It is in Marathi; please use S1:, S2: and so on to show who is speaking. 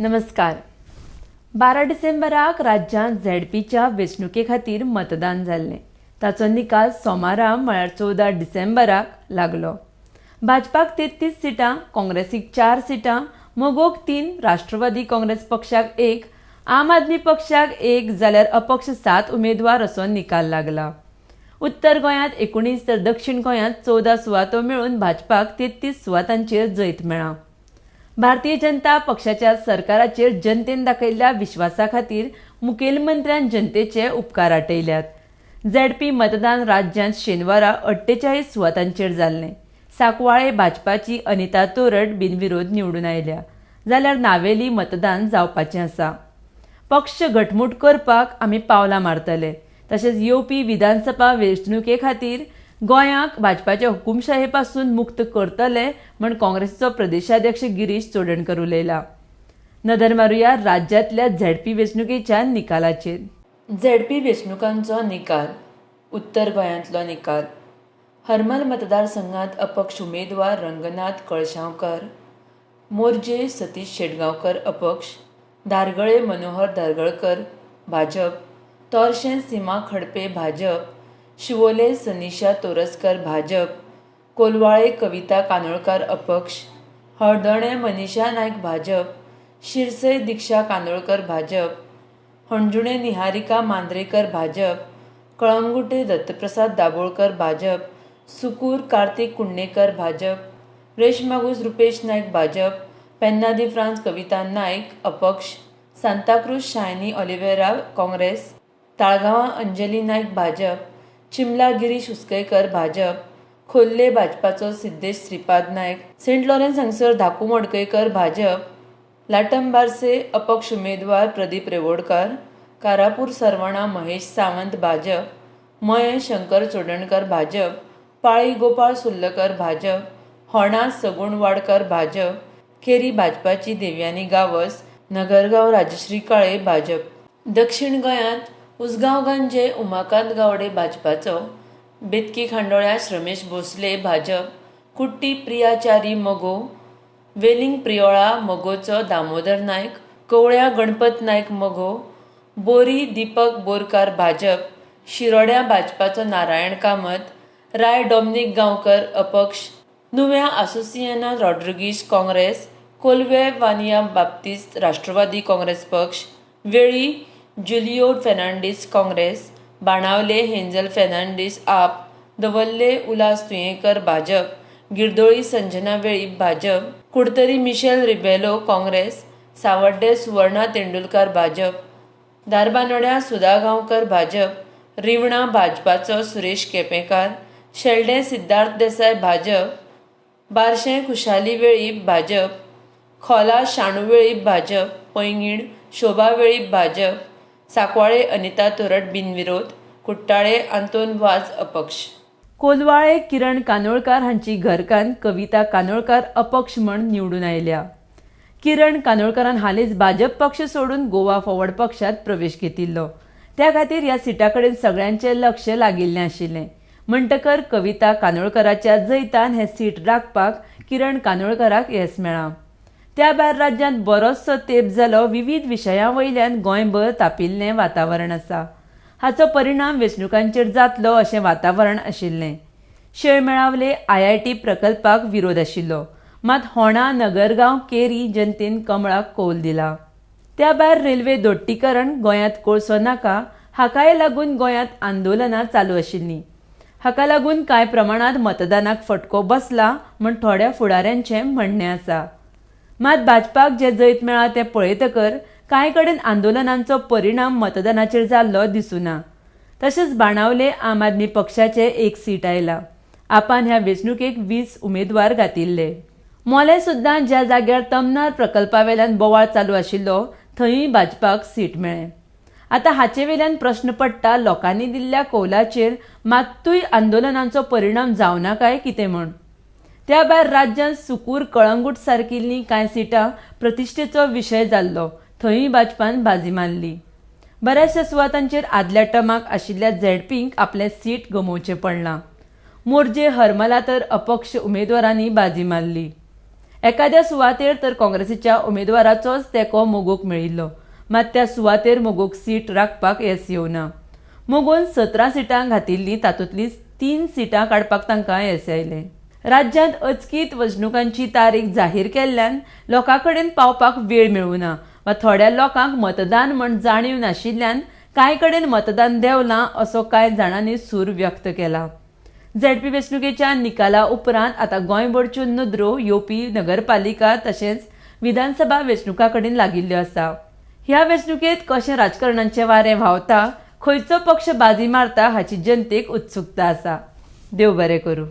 S1: नमस्कार. 12 डिसेंबराक राज्यांत झेडपीच्या वेंचणुके खातीर मतदान जाल्लें. ताचो निकाल सोमारा म्हळ्यार 14 डिसेंबराक लागलो. भाजपाक 33 सिटां, काँग्रेसीक 4 सिटां, मोगोक 3, राष्ट्रवादी काँग्रेस पक्षाक 1, आम आदमी पक्षाक 1 जाल्यार अपक्ष 7 उमेदवार असो निकाल लागला. उत्तर गोंयांत 19 तर दक्षिण गोंयांत 14 सुवातो मेळून भाजपाक 33 सुवातांचेर जैत मेळ्ळा. भारतीय जनता पक्षाच्या सरकाराचेर जनतेन दाखयल्ल्या विश्वासा खातीर मुखेलमंत्र्यान जनतेचे उपकार आटयल्यात. झेडपी मतदान राज्यांत शेनवारा 48 सुवातांचेर जाल्लें. सांकवाळे भाजपाची अनिता तोरड बिनविरोध निवडून आयल्या, जाल्यार नावेली मतदान जावपाचें आसा. पक्ष घटमूट करपाक आमी पावलां मारतले. तशेंच येवपी विधानसभा वेंचणुके खातीर गोंयांक भाजपाचे हुकुमशाहे पासून मुक्त करतले म्हण काँग्रेसीचो प्रदेशाध्यक्ष गिरीश चोडणकर उलयला. नदर मारुया राज्यांतल्या झेडपी वेंचणुकेच्या निकालाचेर. झेडपी वेंचणुकांचो निकाल. उत्तर गोंयांतलो निकाल. हरमल मतदारसंघात अपक्ष उमेदवार रंगनाथ कळशावकर, मोर्जे सतीश शेटगांवकर अपक्ष, धारगळे मनोहर धारगळकर भाजप, तोरशें सिमा खडपे भाजप, शिवोले सनिशा तोरसकर भाजप, कोलवाळे कविता कानोळकार अपक्ष, हळदणे मनीषा नायक भाजप, शिरसय दिक्षा कानोळकर भाजप, हणजुणे निहारिका मांद्रेकर भाजप, कळंगुटे दत्तप्रसाद दाबोळकर भाजप, सुकूर कार्तिक कुंडणेकर भाजप, रेशमागूज रुपेश नायक भाजप, पेन्ना दी फ्रांस कविता नायक अपक्ष, सांताक्रूज शायनी ऑलिव्हेरा काँग्रेस, ताळगांवां अंजली नायक भाजप, चिमला गिरीश उसकयकर भाजप, खोर्ले भाजपाचो सिद्धेश श्रीपाद नायक, सेंट लॉरेन्स हांगसर धाकू मडकयकर भाजप, लाटंबारसे अपक्ष उमेदवार प्रदीप रेवोडकार, कारापूर सरवणा महेश सावंत भाजप, मये शंकर चोडणकर भाजप, पाळी गोपाळ सुर्लकर भाजप, होणा सगुण वाडकर भाजप, खेरी भाजपाची देवयानी गावस, नगरगांव राजश्री काळे भाजप. दक्षिण गोंयांत उसगांव गंजे उमाकांत गावडे भाजपाचो, बेतकी खांडोळ्या श्रमेश भोसले भाजप, कुट्टी प्रियाचारी मोगो, वेलिंग प्रियोळा मोगोचो दामोदर नायक, कवळ्या गणपत नायक मोगो, बोरी दीपक बोरकार भाजप, शिरोड्या भाजपाचो नारायण कामत, राय डॉमिनीक गांवकर अपक्ष, नुव्या असोसिएना रॉड्रिगीस काँग्रेस, कोलवे वानिया बाप्तिस्त राष्ट्रवादी काँग्रेस पक्ष, वेळी जुलियो फेर्नांडीस काँग्रेस, बाणावले हेंजल फेर्नांडीस आप, दवल्ले उल्हास तुयेंकर भाजप, गिरदोळी संजना वेळीप भाजप, कुडतरी मिशेल रिबेलो काँग्रेस, सावड्डे सुवर्णा तेंडुलकार भाजप, दारबानोड्या सुधा गांवकर भाजप, रिवणा भाजपाचो सुरेश केपेंकार, शेल्डे सिद्धार्थ देसाय भाजप, बारशें खुशाली वेळीप भाजप, खोला शाणू वेळीप भाजप, पैंगीण शोभा वेळीप भाजप, सांकवाळे अनिता तोरड बिनविरोध, कुट्टाळे आंतोन वाज अपक्ष. कोलवाळे किरण कानोळकार हांची घरकान्न कविता कानोळकार अपक्ष म्हण निवडून आयल्या. किरण कानोळकारान हालींच भाजप पक्ष सोडून गोवा फॉरवर्ड पक्षांत प्रवेश घेतिल्लो. त्या खातीर ह्या सिटा कडेन सगळ्यांचें लक्ष लागिल्लें आशिल्लें. म्हणटकर कविता कानोळकराच्या जैतान हें सीट राखपाक किरण कानोळकाराक येस मेळ्ळा. त्या भायर राज्यांत बरोचसो तेंप जालो विविध विशयां वयल्यान गोंयभर तापिल्लें वातावरण आसा. हाचो परिणाम वेंचणुकांचेर जातलो अशें वातावरण आशिल्लें. शेळमेळावले IIT प्रकल्पाक विरोध आशिल्लो, मात होणा नगरगांव केरी जनतेन कमळाक कौल दिला. त्या भायर रेल्वे दोट्टीकरण, गोंयांत कोळसो नाका हाकाय लागून गोंयांत आंदोलनां चालू आशिल्लीं. हाका लागून कांय प्रमाणांत मतदानाक फटको बसला म्हण थोड्या फुडाऱ्यांचें म्हणणें आसा. मात भाजपाक जे जैत मेळ्ळा तें पळयतकर कांय कडेन आंदोलनांचो परिणाम मतदानाचेर जाल्लो दिसूना. तशेंच बाणावले आम आदमी पक्षाचे 1 सीट आयला. आपान ह्या वेंचणुकेक 20 उमेदवार घातिल्ले. मोले सुद्दां ज्या जाग्यार तमनार प्रकल्पा वयल्यान बोवाळ चालू आशिल्लो थंयूय भाजपाक सीट मेळ्ळें. आतां हाचे वयल्यान प्रश्न पडटा लोकांनी दिल्ल्या कौलाचेर मात्तूय आंदोलनांचो परिणाम जावना काय कितें म्हण. त्या भायर राज्यांत सुकूर कळंगूट सारकिल्लीं कांय सिटां प्रतिश्ठेचो विशय जाल्लो, थंयूय भाजपान बाजी मारली. बऱ्याचशा सुवातांचेर आदल्या टर्माक आशिल्ल्या झेडपींक आपलें सीट गमोवचें पडलां. मोर्जे हरमला तर अपक्ष उमेदवारांनी बाजी मारली. एखाद्या सुवातेर तर काँग्रेसीच्या उमेदवाराचोच तेंको मोगूक मेळिल्लो, मात त्या सुवातेर मोगूक सीट राखपाक येस येवना. मोगून 17 सिटां घातिल्लीं तातूंतलीं 3 सिटां काडपाक तांकां येस आयलें. राज्यांत अचकीत वेंचणुकांची तारीख जाहीर केल्ल्यान लोकांकडेन पावपाक वेळ मेळूना वा थोड्या लोकांक मतदान म्हण जाणीव नाशिल्ल्यान कांय कडेन मतदान देंवलां असो कांय जाणांनी सूर व्यक्त केला. झेडपी वेंचणुकेच्या निकाला उपरांत आतां गोंयभरच्यो नदरो येवपी नगरपालिका तशेंच विधानसभा वेंचणुकां कडेन लागिल्ल्यो आसा. ह्या वेंचणुकेंत कशें राजकारणाचें वारें व्हांवता, खंयचो पक्ष बाजी मारता हाची जनतेक उत्सुकता आसा. देव बरें करूं.